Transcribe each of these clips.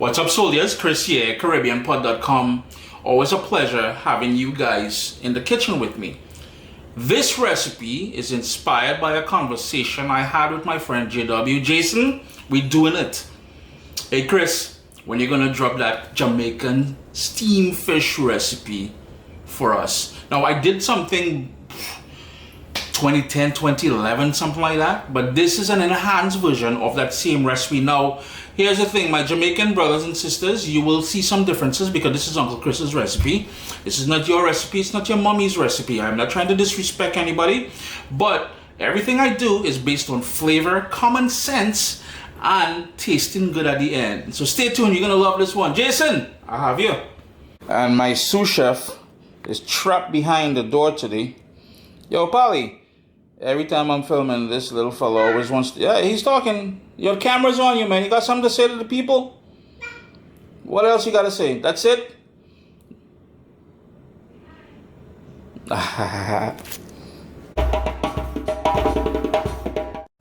What's up, soldiers? Chris here, CaribbeanPod.com. Always a pleasure having you guys in the kitchen with me. This recipe is inspired by a conversation I had with my friend JW. Jason, we doing it. Hey Chris, when you gonna drop that Jamaican steamed fish recipe for us? Now I did something 2010, 2011, something like that, but this is an enhanced version of that same recipe. Now, here's the thing, my Jamaican brothers and sisters, you will see some differences because this is Uncle Chris's recipe. This is not your recipe, it's not your mommy's recipe. I'm not trying to disrespect anybody, but everything I do is based on flavor, common sense, and tasting good at the end. So stay tuned, you're gonna love this one. Jason, I have you. And my sous chef is trapped behind the door today. Yo, Polly. Every time I'm filming, this little fellow always wants to... Yeah, he's talking. Your camera's on you, man. You got something to say to the people? What else you got to say? That's it?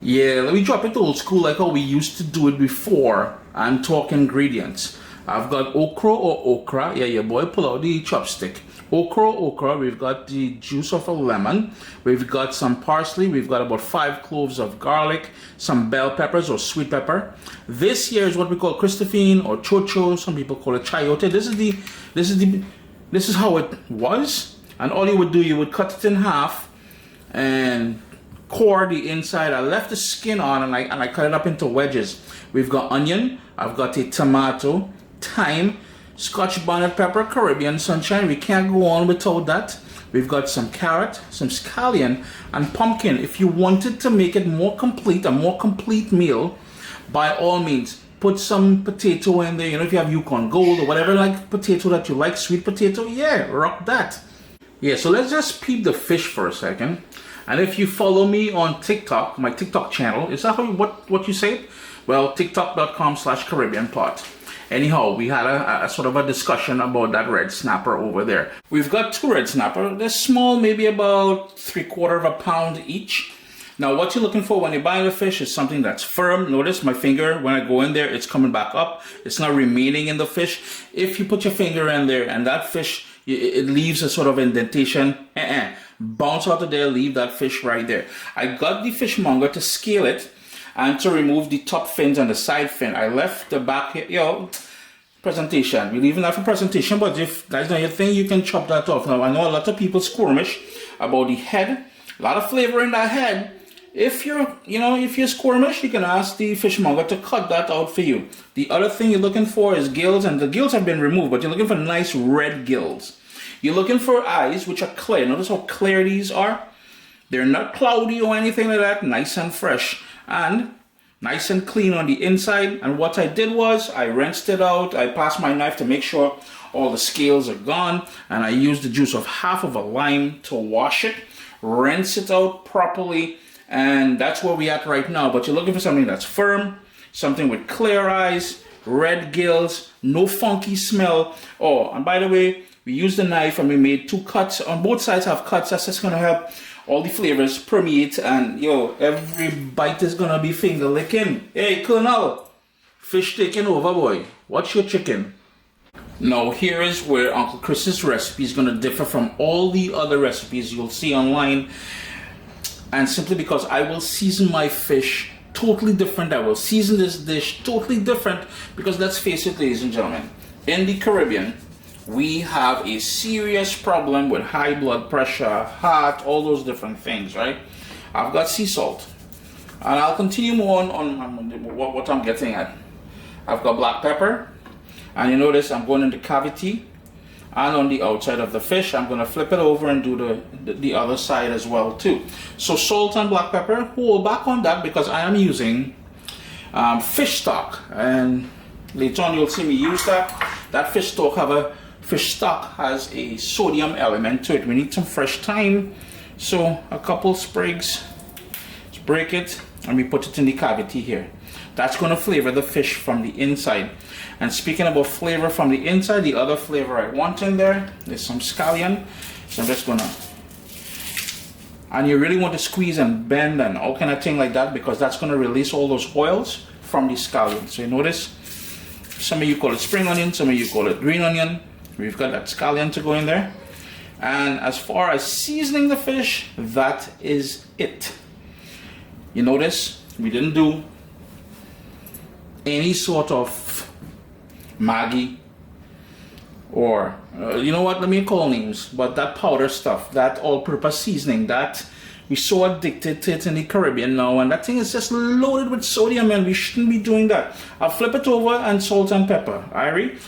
Yeah, let me drop it old school like how we used to do it before and talk ingredients. I've got okra. Yeah, your boy, pull out the chopstick. Okra, we've got the juice of a lemon, we've got some parsley, we've got about 5 cloves of garlic, some bell peppers or sweet pepper. This here is what we call christophene or chocho, some people call it chayote. This is how it was, and all you would do, you would cut it in half and core the inside. I left the skin on and I cut it up into wedges. We've got onion, I've got a tomato, thyme, Scotch bonnet pepper, Caribbean sunshine. We can't go on without that. We've got some carrot, some scallion, and pumpkin. If you wanted to make it more complete, a more complete meal, by all means, put some potato in there. You know, if you have Yukon Gold or whatever like potato that you like, sweet potato, yeah, rock that. Yeah, so let's just peep the fish for a second. And if you follow me on TikTok, my TikTok channel, is that what you say? Well, tiktok.com/CaribbeanPod. Anyhow, we had a sort of a discussion about that red snapper over there. We've got 2 red snapper. They're small, maybe about 3/4 pound each. Now, what you're looking for when you're buying the fish is something that's firm. Notice my finger, when I go in there, it's coming back up. It's not remaining in the fish. If you put your finger in there and that fish, it leaves a sort of indentation, bounce out of there, leave that fish right there. I got the fishmonger to scale it and to remove the top fins and the side fin. I left the back here, presentation. We're leaving that for presentation, but if that's not your thing, you can chop that off. Now, I know a lot of people squirmish about the head. A lot of flavor in that head. If you're squirmish, you can ask the fishmonger to cut that out for you. The other thing you're looking for is gills, and the gills have been removed, but you're looking for nice red gills. You're looking for eyes, which are clear. Notice how clear these are. They're not cloudy or anything like that. Nice and fresh. And nice and clean on the inside. And what I did was I rinsed it out. I passed my knife to make sure all the scales are gone. And I used the juice of half of a lime to wash it. Rinse it out properly. And that's where we're at right now. But you're looking for something that's firm. Something with clear eyes. Red gills. No funky smell. Oh, and by the way, we used the knife and we made 2 cuts. On both sides have cuts. That's just going to help all the flavors permeate, and every bite is gonna be finger licking. Hey, Colonel, fish taking over, boy. What's your chicken? Now, here is where Uncle Chris's recipe is gonna differ from all the other recipes you'll see online, and simply because I will season my fish totally different. I will season this dish totally different because let's face it, ladies and gentlemen, in the Caribbean, we have a serious problem with high blood pressure, heart, all those different things, right? I've got sea salt. And I'll continue more on what I'm getting at. I've got black pepper. And you notice I'm going in the cavity and on the outside of the fish. I'm going to flip it over and do the other side as well too. So salt and black pepper. Hold back on that because I am using fish stock. And later on you'll see me use that. That fish stock has a sodium element to it. We need some fresh thyme, so a couple sprigs. Let's break it and we put it in the cavity here. That's going to flavor the fish from the inside. And speaking about flavor from the inside, the other flavor I want in there is some scallion. So I'm just gonna, and you really want to squeeze and bend and all kind of thing like that because that's going to release all those oils from the scallion. So you notice Some of you call it spring onion, some of you call it green onion. We've got that scallion to go in there. And as far as seasoning the fish, that is it. You notice we didn't do any sort of Maggi or you know what, let me call names, but that powder stuff, that all-purpose seasoning, that we're so addicted to it in the Caribbean now, and that thing is just loaded with sodium, and we shouldn't be doing that. I'll flip it over and salt and pepper. Irie?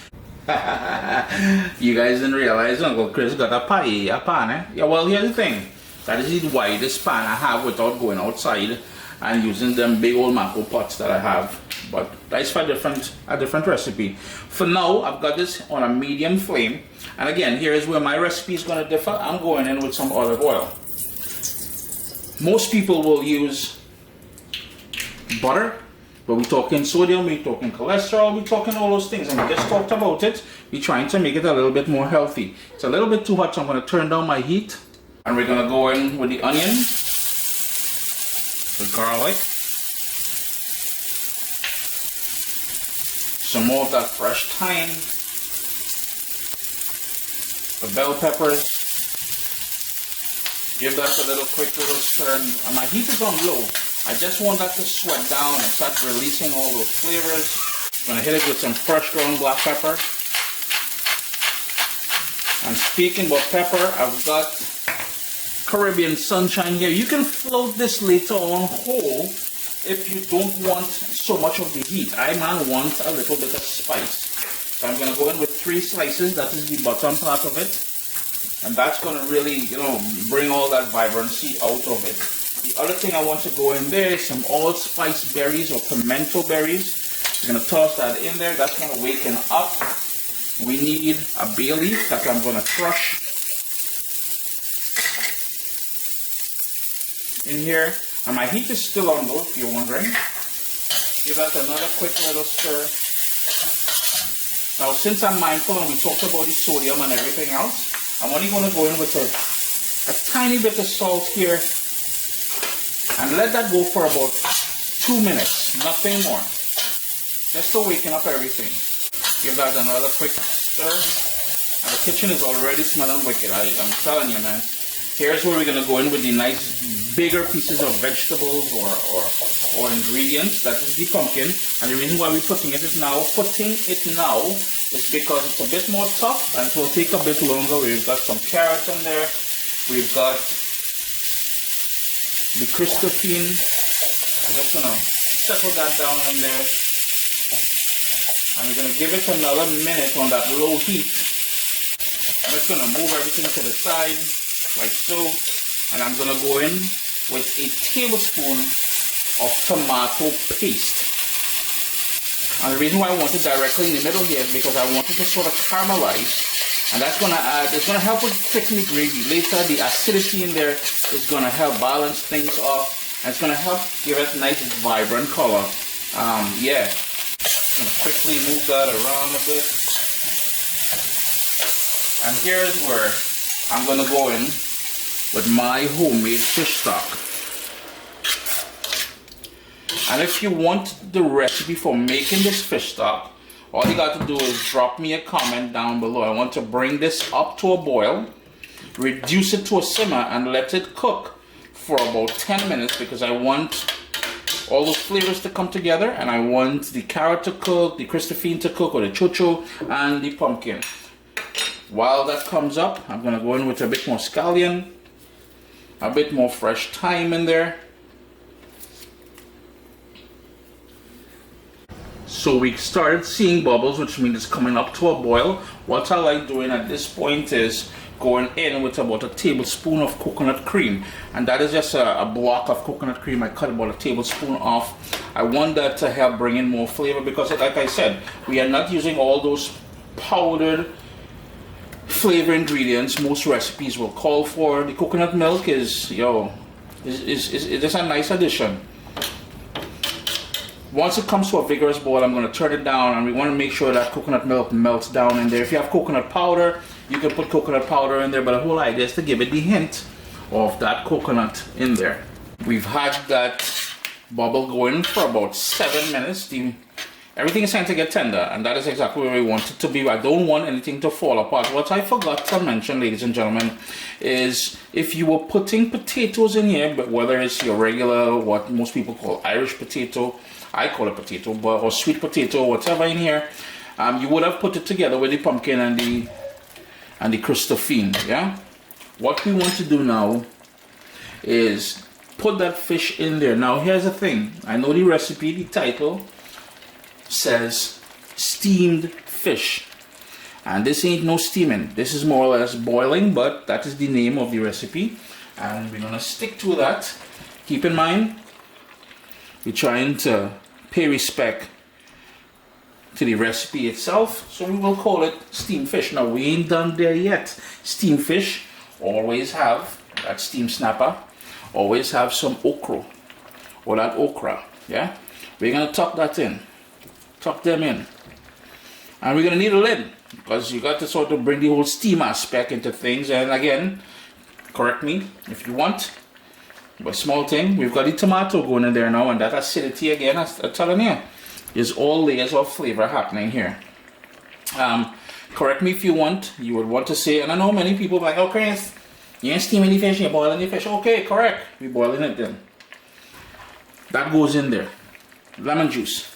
You guys didn't realize Uncle Chris got a pan, eh? Yeah, well, here's the thing. That is the widest pan I have without going outside and using them big old macro pots that I have. But that's for a different recipe. For now, I've got this on a medium flame. And again, here is where my recipe is going to differ. I'm going in with some olive oil. Most people will use butter, but we're talking sodium, we're talking cholesterol, we're talking all those things. And we just talked about it. We're trying to make it a little bit more healthy. It's a little bit too hot, so I'm going to turn down my heat. And we're going to go in with the onion, the garlic, some more of that fresh thyme, the bell peppers. Give that a little quick little stir, and my heat is on low. I just want that to sweat down and start releasing all those flavors. I'm gonna hit it with some fresh ground black pepper. And speaking about pepper, I've got Caribbean Sunshine here. You can float this later on whole if you don't want so much of the heat. I want a little bit of spice. So I'm gonna go in with 3 slices. That is the bottom part of it. And that's going to really, you know, bring all that vibrancy out of it. The other thing I want to go in there is some allspice berries or pimento berries. We're going to toss that in there. That's going to waken up. We need a bay leaf that I'm going to crush in here. And my heat is still on low, if you're wondering. Give that another quick little stir. Now, since I'm mindful and we talked about the sodium and everything else, I'm only going to go in with a tiny bit of salt here and let that go for about 2 minutes, nothing more. Just to waken up everything. Give that another quick stir. And the kitchen is already smelling wicked, I'm telling you, man. Here's where we're going to go in with the nice bigger pieces of vegetables or ingredients. That is the pumpkin. And the reason why we're putting it now is because it's a bit more tough and it will take a bit longer. We've got some carrots in there. We've got the christophene. I'm just going to settle that down in there. And we're going to give it another minute on that low heat. I'm just going to move everything to the side like so. And I'm going to go in with a tablespoon of tomato paste. And the reason why I want it directly in the middle here is because I want it to sort of caramelize. And that's going to add, it's going to help with thicken the gravy. Later, the acidity in there is going to help balance things off. And it's going to help give it a nice, vibrant color. Yeah. I'm going to quickly move that around a bit. And here's where I'm going to go in with my homemade fish stock. And if you want the recipe for making this fish stock, all you got to do is drop me a comment down below. I want to bring this up to a boil, reduce it to a simmer, and let it cook for about 10 minutes because I want all those flavors to come together, and I want the carrot to cook, the christophene to cook, or the chocho, and the pumpkin. While that comes up, I'm going to go in with a bit more scallion, a bit more fresh thyme in there. So we started seeing bubbles, which means it's coming up to a boil. What I like doing at this point is going in with about a tablespoon of coconut cream. And that is just a block of coconut cream. I cut about a tablespoon off. I want that to help bring in more flavor because, like I said, we are not using all those powdered flavor ingredients most recipes will call for. The coconut milk is just a nice addition. Once it comes to a vigorous boil, I'm going to turn it down, and we want to make sure that coconut milk melts down in there. If you have coconut powder, you can put coconut powder in there, but the whole idea is to give it the hint of that coconut in there. We've had that bubble going for about 7 minutes. The everything is starting to get tender, and that is exactly where we want it to be. I don't want anything to fall apart. What I forgot to mention, ladies and gentlemen, is if you were putting potatoes in here, but whether it's your regular, what most people call Irish potato, I call it potato, but or sweet potato, whatever in here, you would have put it together with the pumpkin and the christophene. Yeah. What we want to do now is put that fish in there. Now here's the thing. I know the recipe, the title says steamed fish, and this ain't no steaming. This is more or less boiling, but that is the name of the recipe, and we're gonna stick to that. Keep in mind, we're trying to pay respect to the recipe itself, so we will call it steamed fish. Now we ain't done there yet. Steamed fish always have that steam snapper, always have some okra or that okra. Yeah, we're gonna tuck that in, tuck them in, and we're gonna need a lid because you got to sort of bring the whole steam aspect into things. And again, correct me if you want, but small thing, we've got the tomato going in there now, and that acidity again, I'm telling you, is all layers of flavor happening here. Correct me if you want, you would want to say, and I know many people are like, oh Chris, you ain't steaming the fish, you're boiling the fish. Okay, correct, we're boiling it then. That goes in there. Lemon juice.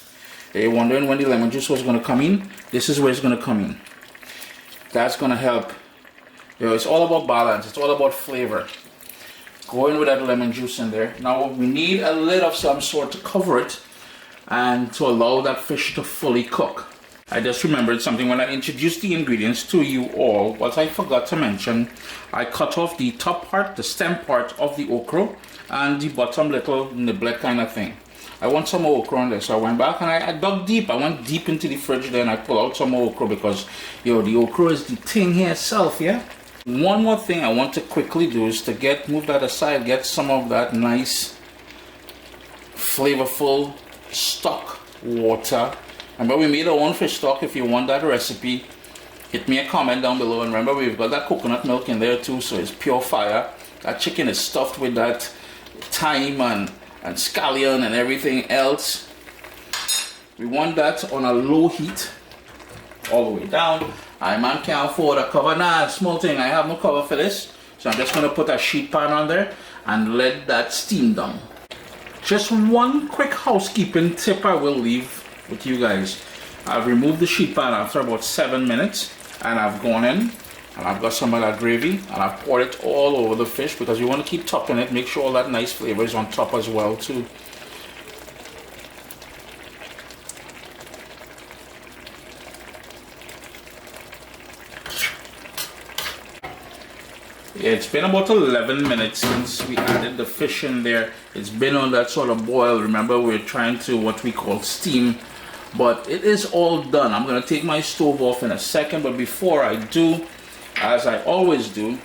You're wondering when the lemon juice was going to come in? This is where it's going to come in. That's going to help. You know, it's all about balance, it's all about flavor. Go in with that lemon juice in there. Now we need a lid of some sort to cover it and to allow that fish to fully cook. I just remembered something when I introduced the ingredients to you all. What I forgot to mention, I cut off the top part, the stem part of the okra, and the bottom little niblet kind of thing. I want some more okra on there, so I went back and I dug deep. I went deep into the fridge there and I pulled out some more okra because, yo, the okra is the thing here itself, yeah? One more thing I want to quickly do is to move that aside, get some of that nice, flavorful stock water. Remember, we made our own fish stock. If you want that recipe, hit me a comment down below. And remember, we've got that coconut milk in there too, so it's pure fire. That chicken is stuffed with that thyme and scallion and everything else. We want that on a low heat, all the way down. Man can't afford a cover. Nah, small thing, I have no cover for this. So I'm just going to put a sheet pan on there and let that steam down. Just one quick housekeeping tip I will leave with you guys. I've removed the sheet pan after about 7 minutes, and I've gone in and I've got some of that gravy and I've poured it all over the fish because you want to keep topping it, make sure all that nice flavor is on top as well too. Yeah, it's been about 11 minutes since we added the fish in there. It's been on that sort of boil. Remember, we're trying to what we call steam, but it is all done. I'm going to take my stove off in a second, but before I do, as I always do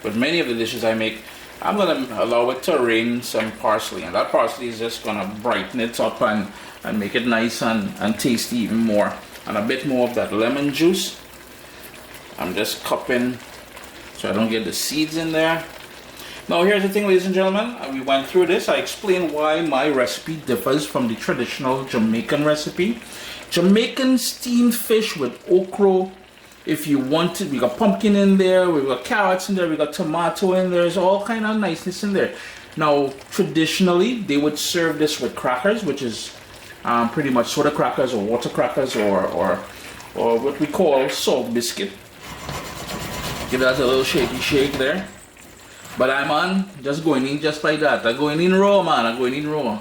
with many of the dishes I make, I'm going to allow it to rain some parsley, and that parsley is just going to brighten it up and make it nice and tasty even more. And a bit more of that lemon juice. I'm just cupping so I don't get the seeds in there. Now here's the thing, ladies and gentlemen, we went through this. I explained why my recipe differs from the traditional Jamaican recipe. Jamaican steamed fish with okra. If you want it, we got pumpkin in there, we got carrots in there, we got tomato in there. There's all kind of niceness in there. Now traditionally they would serve this with crackers, which is pretty much soda crackers or water crackers or what we call salt biscuit. Give that a little shaky shake there. But I'm on just going in just like that. I'm going in raw, man. I'm going in raw.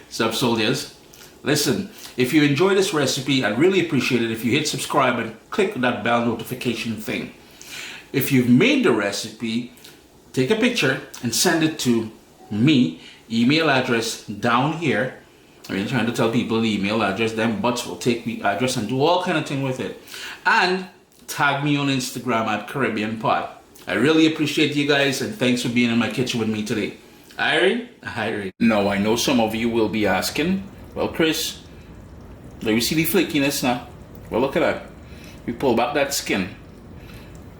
Sup, soldiers? Listen, if you enjoy this recipe, I'd really appreciate it if you hit subscribe and click that bell notification thing. If you've made the recipe, take a picture and send it to me. Email address down here. I mean, trying to tell people the email address, them butts will take the address and do all kind of thing with it. And tag me on Instagram at Caribbean Pot. I really appreciate you guys, and thanks for being in my kitchen with me today. Irene? Now, I know some of you will be asking, well, Chris, do you see the flakiness now? Well, look at that. We pull back that skin,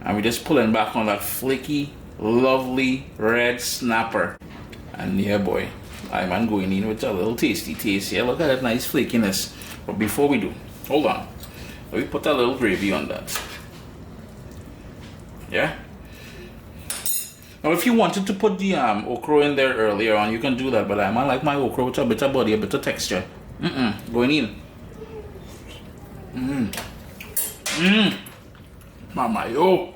and we're just pulling back on that flaky, lovely red snapper. And yeah, boy, I'm going in with a little tasty taste here. Look at that nice flakiness. But before we do, hold on. Let me put a little gravy on that. Yeah. Now, if you wanted to put the okra in there earlier on, you can do that. But I like my okra with a bit of body, a bit of texture. Going in. Mama, yo.